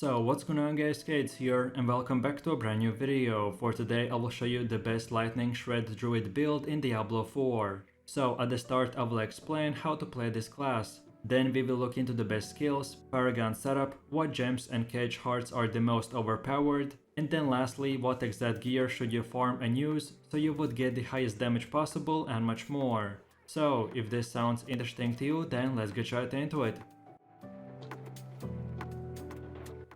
So what's going on guys, Skates here and welcome back to a brand new video. For today I will show you the best lightning shred druid build in Diablo 4. So at the start I will explain how to play this class. Then we will look into the best skills, paragon setup, what gems and cage hearts are the most overpowered, and then lastly what exact gear should you farm and use so you would get the highest damage possible and much more. So if this sounds interesting to you, then let's get right into it.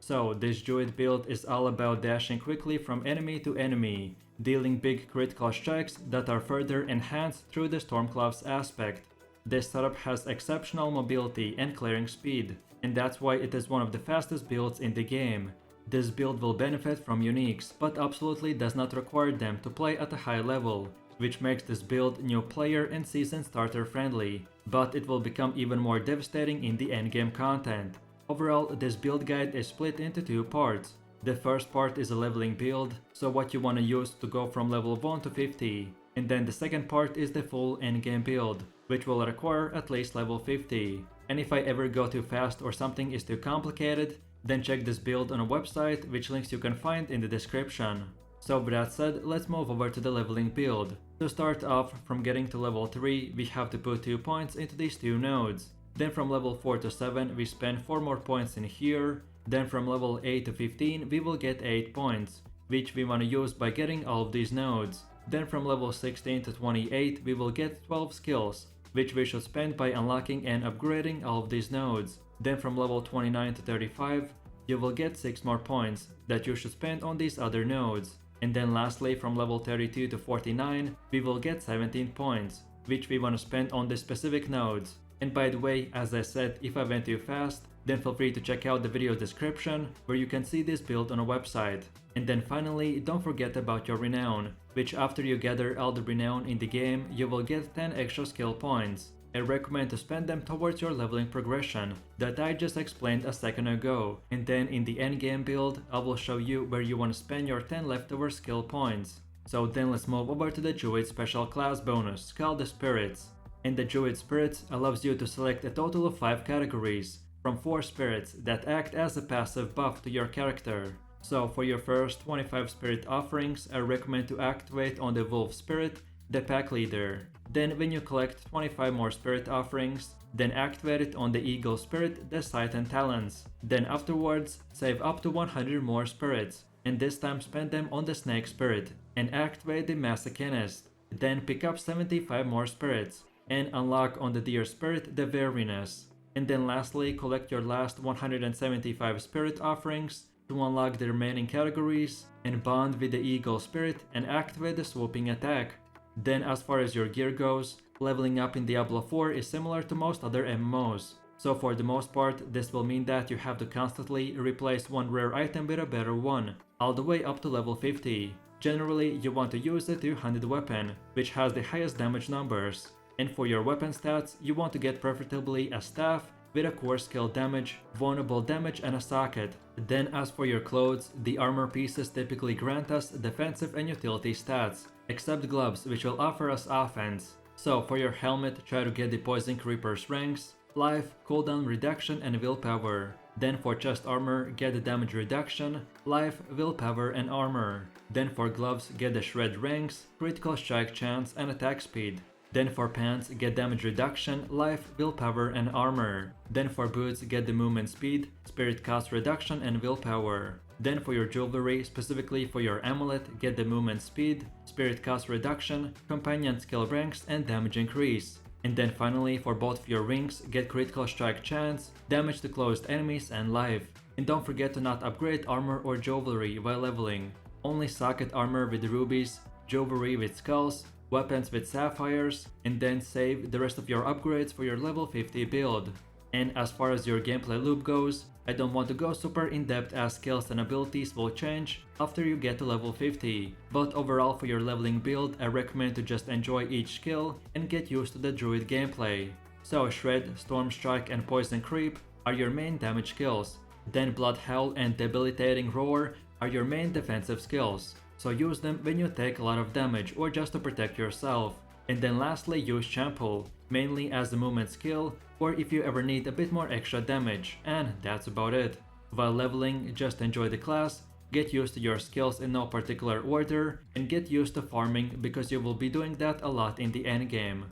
So this druid build is all about dashing quickly from enemy to enemy, dealing big critical strikes that are further enhanced through the Stormcloud's aspect. This setup has exceptional mobility and clearing speed, and that's why it is one of the fastest builds in the game. This build will benefit from uniques, but absolutely does not require them to play at a high level, which makes this build new player and season starter friendly, but it will become even more devastating in the endgame content. Overall, this build guide is split into two parts. The first part is a leveling build, so what you wanna use to go from level 1 to 50. And then the second part is the full endgame build, which will require at least level 50. And if I ever go too fast or something is too complicated, then check this build on a website, which links you can find in the description. So with that said, let's move over to the leveling build. To start off, from getting to level 3, we have to put 2 points into these two nodes. Then from level 4 to 7 we spend 4 more points in here, then from level 8 to 15 we will get 8 points, which we wanna use by getting all of these nodes. Then from level 16 to 28 we will get 12 skills, which we should spend by unlocking and upgrading all of these nodes. Then from level 29 to 35 you will get 6 more points that you should spend on these other nodes. And then lastly from level 32 to 49 we will get 17 points, which we wanna spend on the specific nodes. And by the way, as I said, if I went too fast, then feel free to check out the video description where you can see this build on a website. And then finally, don't forget about your renown, which after you gather all the renown in the game, you will get 10 extra skill points. I recommend to spend them towards your leveling progression that I just explained a second ago. And then in the endgame build, I will show you where you want to spend your 10 leftover skill points. So then let's move over to the Druid special class bonus called the Spirits. And the Druid Spirits allows you to select a total of 5 categories, from 4 spirits that act as a passive buff to your character. So for your first 25 spirit offerings, I recommend to activate on the Wolf Spirit, the Pack Leader. Then when you collect 25 more spirit offerings, then activate it on the Eagle Spirit, the Sight and Talons. Then afterwards, save up to 100 more spirits, and this time spend them on the Snake Spirit, and activate the Masochist. Then pick up 75 more spirits, and unlock on the Deer Spirit the Wariness. And then lastly, collect your last 175 spirit offerings to unlock the remaining categories and bond with the Eagle Spirit and activate the swooping attack. Then as far as your gear goes, leveling up in Diablo 4 is similar to most other MMOs. So for the most part, this will mean that you have to constantly replace one rare item with a better one, all the way up to level 50. Generally, you want to use the two-handed weapon, which has the highest damage numbers. And for your weapon stats, you want to get preferably a staff with a core skill damage, vulnerable damage and a socket. Then as for your clothes, the armor pieces typically grant us defensive and utility stats, except gloves which will offer us offense. So for your helmet, try to get the Poison Creeper's ranks, life, cooldown reduction and willpower. Then for chest armor, get the damage reduction, life, willpower and armor. Then for gloves, get the shred ranks, critical strike chance and attack speed. Then for pants, get damage reduction, life, willpower and armor. Then for boots, get the movement speed, spirit cost reduction and willpower. Then for your jewelry, specifically for your amulet, get the movement speed, spirit cost reduction, companion skill ranks and damage increase. And then finally for both of your rings, get critical strike chance, damage to closed enemies and life. And don't forget to not upgrade armor or jewelry while leveling. Only socket armor with rubies, jewelry with skulls, weapons with sapphires, and then save the rest of your upgrades for your level 50 build. And as far as your gameplay loop goes, I don't want to go super in depth as skills and abilities will change after you get to level 50, but overall for your leveling build I recommend to just enjoy each skill and get used to the druid gameplay. So Shred, Storm Strike and Poison Creep are your main damage skills, then Blood Howl and Debilitating Roar are your main defensive skills. So use them when you take a lot of damage or just to protect yourself. And then lastly use Trample, mainly as a movement skill or if you ever need a bit more extra damage, and that's about it. While leveling, just enjoy the class, get used to your skills in no particular order, and get used to farming because you will be doing that a lot in the endgame.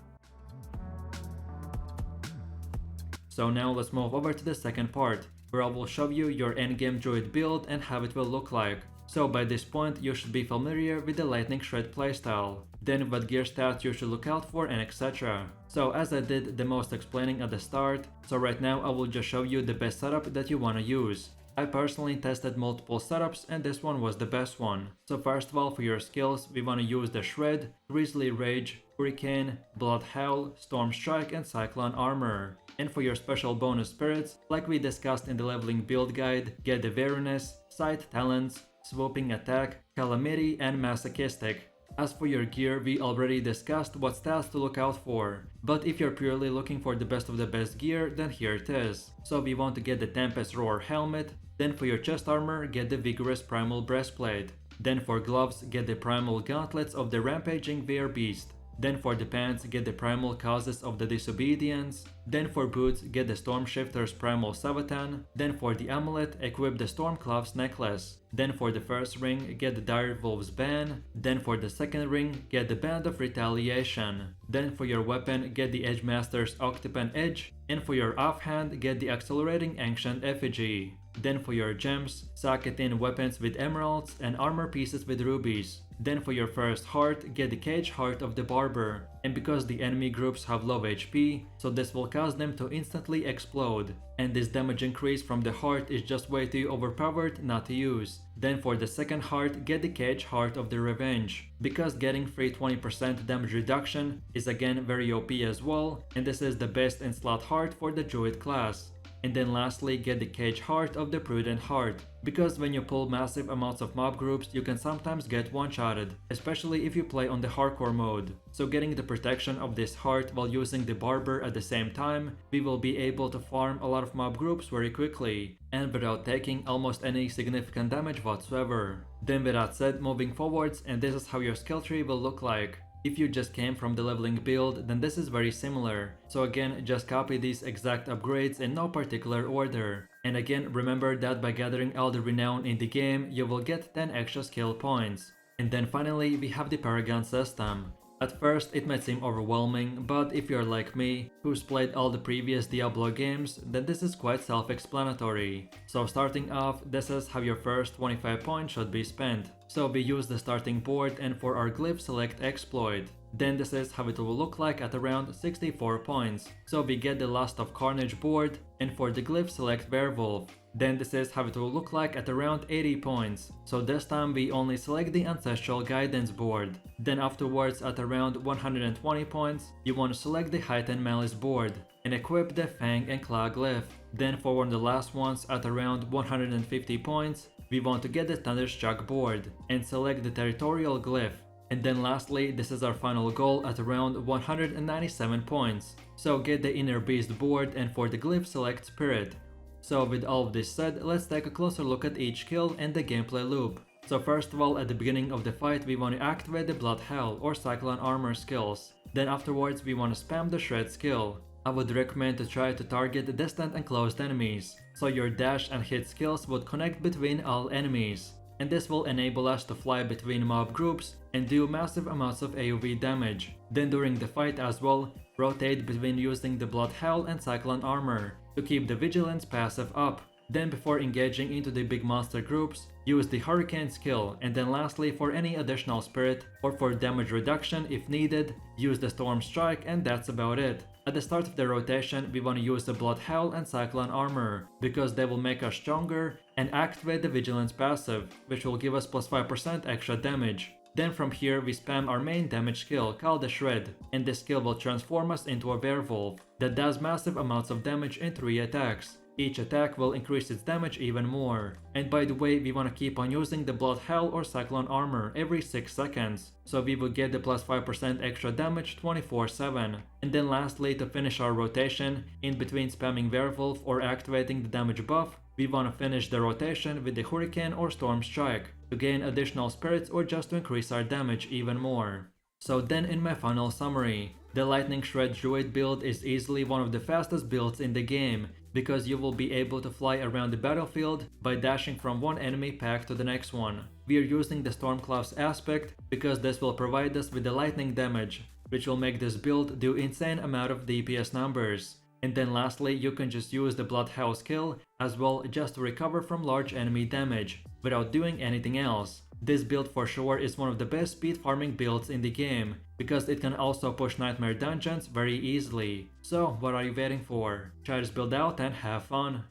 So now let's move over to the second part, where I will show you your endgame druid build and how it will look like. So by this point you should be familiar with the lightning shred playstyle, then what gear stats you should look out for and etc. So as I did the most explaining at the start, so right now I will just show you the best setup that you wanna use. I personally tested multiple setups and this one was the best one. So first of all, for your skills we wanna use the Shred, Grizzly Rage, Hurricane, Blood Howl, Storm Strike and Cyclone Armor. And for your special bonus spirits, like we discussed in the leveling build guide, get the Weariness, Sight Talents, Swooping Attack, Calamity and Masochistic. As for your gear, we already discussed what stats to look out for, but if you're purely looking for the best of the best gear, then here it is. So we want to get the Tempest Roar helmet, then for your chest armor, get the Vigorous Primal breastplate, then for gloves, get the Primal gauntlets of the Rampaging Beast, then for the pants, get the Primal Causes of the Disobedience, then for boots, get the Stormshifter's Primal Savatan, then for the amulet, equip the Stormclaws necklace, then for the first ring, get the Dire Wolf's ban, then for the second ring, get the Band of Retaliation, then for your weapon, get the Edgemaster's Octopan Edge, and for your offhand, get the Accelerating Ancient Effigy. Then for your gems, socket in weapons with emeralds and armor pieces with rubies. Then for your first heart, get the Cage Heart of the Barber. And because the enemy groups have low HP, so this will cause them to instantly explode. And this damage increase from the heart is just way too overpowered not to use. Then for the second heart, get the Cage Heart of the Revenge. Because getting free 20% damage reduction is again very OP as well, and this is the best in slot heart for the Druid class. And then lastly, get the Cage Heart of the Prudent Heart, because when you pull massive amounts of mob groups you can sometimes get one-shotted, especially if you play on the hardcore mode. So getting the protection of this heart while using the Barber at the same time, we will be able to farm a lot of mob groups very quickly, and without taking almost any significant damage whatsoever. Then with that said, moving forwards, and this is how your skill tree will look like. If you just came from the leveling build, then this is very similar. So again, just copy these exact upgrades in no particular order. And again, remember that by gathering all the renown in the game, you will get 10 extra skill points. And then finally, we have the paragon system. At first, it might seem overwhelming, but if you're like me, who's played all the previous Diablo games, then this is quite self-explanatory. So starting off, this is how your first 25 points should be spent. So we use the starting board and for our glyph select exploit. Then this is how it will look like at around 64 points. So we get the Lust of Carnage board, and for the glyph select Werewolf. Then this is how it will look like at around 80 points. So this time we only select the Ancestral Guidance board. Then afterwards at around 120 points, you want to select the Heightened Malice board and equip the Fang and Claw glyph. Then for one of the last ones at around 150 points, we want to get the Thunderstruck board and select the Territorial glyph. And then lastly, this is our final goal at around 197 points. So get the Inner Beast board and for the glyph select Spirit. So with all of this said, let's take a closer look at each skill and the gameplay loop. So first of all, at the beginning of the fight we want to activate the Blood Howl or Cyclone Armor skills. Then afterwards we want to spam the Shred skill. I would recommend to try to target distant and closed enemies, so your dash and hit skills would connect between all enemies. And this will enable us to fly between mob groups and do massive amounts of AoE damage. Then during the fight as well, rotate between using the Blood Howl and Cyclone Armor to keep the Vigilance passive up. Then before engaging into the big monster groups, use the Hurricane skill, and then lastly for any additional spirit or for damage reduction if needed, use the Storm Strike, and that's about it. At the start of the rotation, we want to use the Blood Howl and Cyclone Armor, because they will make us stronger, and activate the Vigilance passive, which will give us plus 5% extra damage. Then from here we spam our main damage skill called the Shred, and this skill will transform us into a werewolf that does massive amounts of damage in 3 attacks. Each attack will increase its damage even more. And by the way, we want to keep on using the Blood Howl or Cyclone Armor every 6 seconds, so we will get the plus 5% extra damage 24/7. And then lastly, to finish our rotation, in between spamming Werewolf or activating the damage buff, we want to finish the rotation with the Hurricane or Storm Strike to gain additional spirits or just to increase our damage even more. So then in my final summary, the Lightning Shred Druid build is easily one of the fastest builds in the game, because you will be able to fly around the battlefield by dashing from one enemy pack to the next one. We are using the Stormcloud's aspect because this will provide us with the lightning damage, which will make this build do insane amount of DPS numbers. And then lastly, you can just use the Bloodhouse skill as well just to recover from large enemy damage, without doing anything else. This build for sure is one of the best speed farming builds in the game, because it can also push nightmare dungeons very easily. So what are you waiting for? Try this build out and have fun!